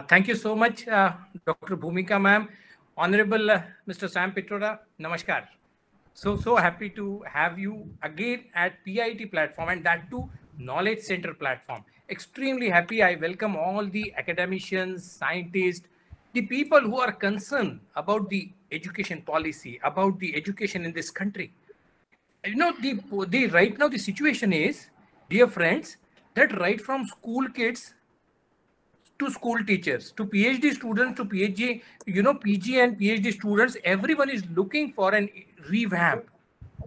Thank you so much, Dr. Bhumika ma'am. Honorable Mr. Sam Pitroda, namaskar. So happy to have you again at PIT platform, and that too Knowledge Center platform. Extremely happy. I welcome all the academicians, scientists, the people who are concerned about the education policy, about the education in this country. The right now the situation is, dear friends, that right from school kids to school teachers, to PhD students, to PhD, PG and PhD students, everyone is looking for an revamp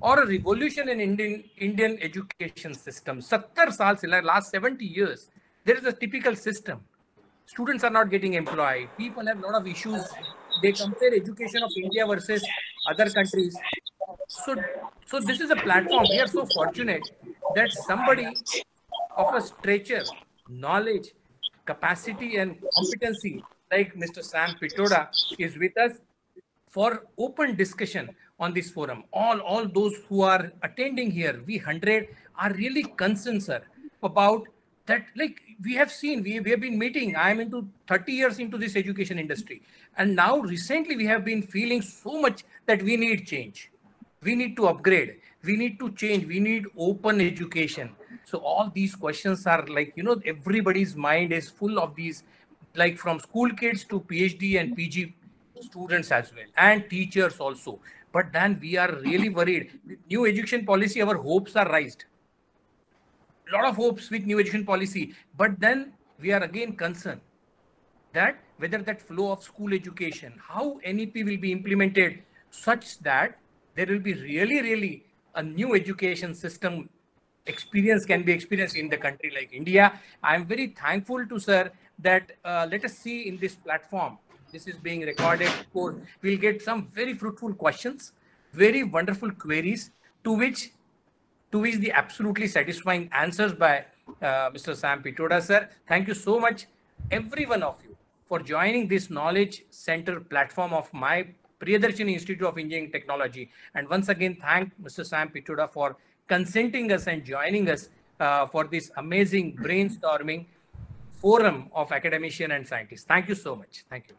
or a revolution in Indian education system. 70 saal se, like last 70 years, there is a typical system. Students are not getting employed. People have a lot of issues. They compare education of India versus other countries. So this is a platform. We are so fortunate that somebody of a stature, knowledge, capacity, and competency like Mr. Sam Pitroda is with us for open discussion on this forum. All those who are attending here, we 100 are really concerned, sir, about that. Like we have seen, we have been meeting. I am into 30 years into this education industry. And now recently we have been feeling so much that we need change. We need to upgrade. We need to change. We need open education. So all these questions are like, everybody's mind is full of these, like from school kids to PhD and PG students as well, and teachers also. But then we are really worried. With new education policy, our hopes are raised. A lot of hopes with new education policy. But then we are again concerned that whether that flow of school education, how NEP will be implemented such that there will be really a new education system experience can be experienced in the country like India. I am very thankful to sir that let us see in this platform. This is being recorded. Of course, we'll get some very fruitful questions, very wonderful queries to which the absolutely satisfying answers by Mr. Sam Pitroda, sir. Thank you so much, every one of you, for joining this Knowledge Center platform of my Priyadarshini Institute of Engineering Technology. And once again, thank Mr. Sam Pitroda for consenting us and joining us for this amazing brainstorming forum of academicians and scientists. Thank you so much. Thank you.